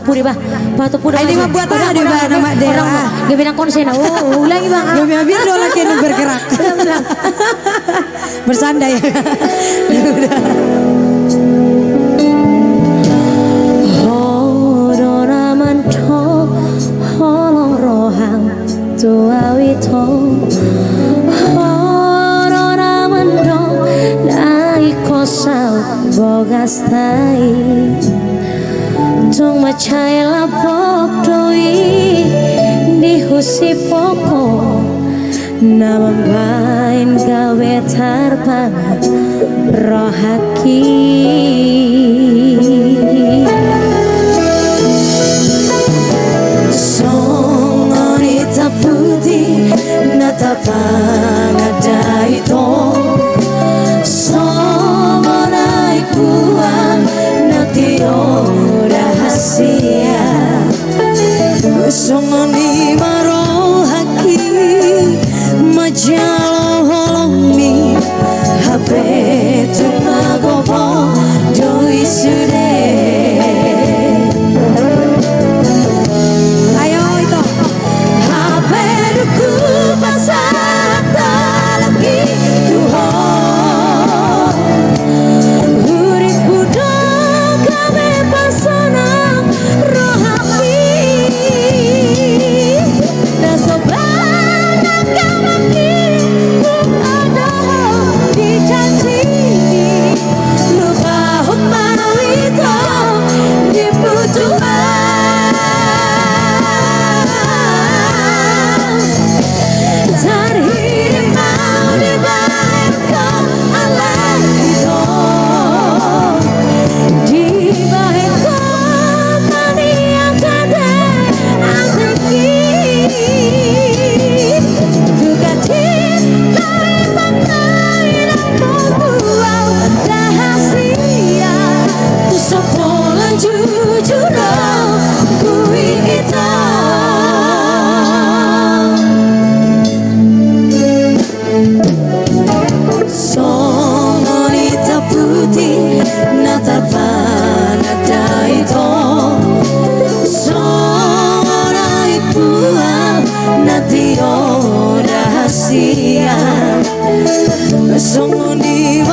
puri bah. Batu puri. Ini mah buat apa di bawah nama daerah? Gak bilang konsen. Oh, ulangi bang. Biar dua lagi yang bergerak. Bersandai. Bogastai tung macai lapok doi di husi poko nama main gawe tarpangan rohaki songonita putih natapan ada itu rahasia songoni maro haki majalo holongi hape tumagopo doi sude ayo itu hape duku pasata lagi Tuhan rahasia songoni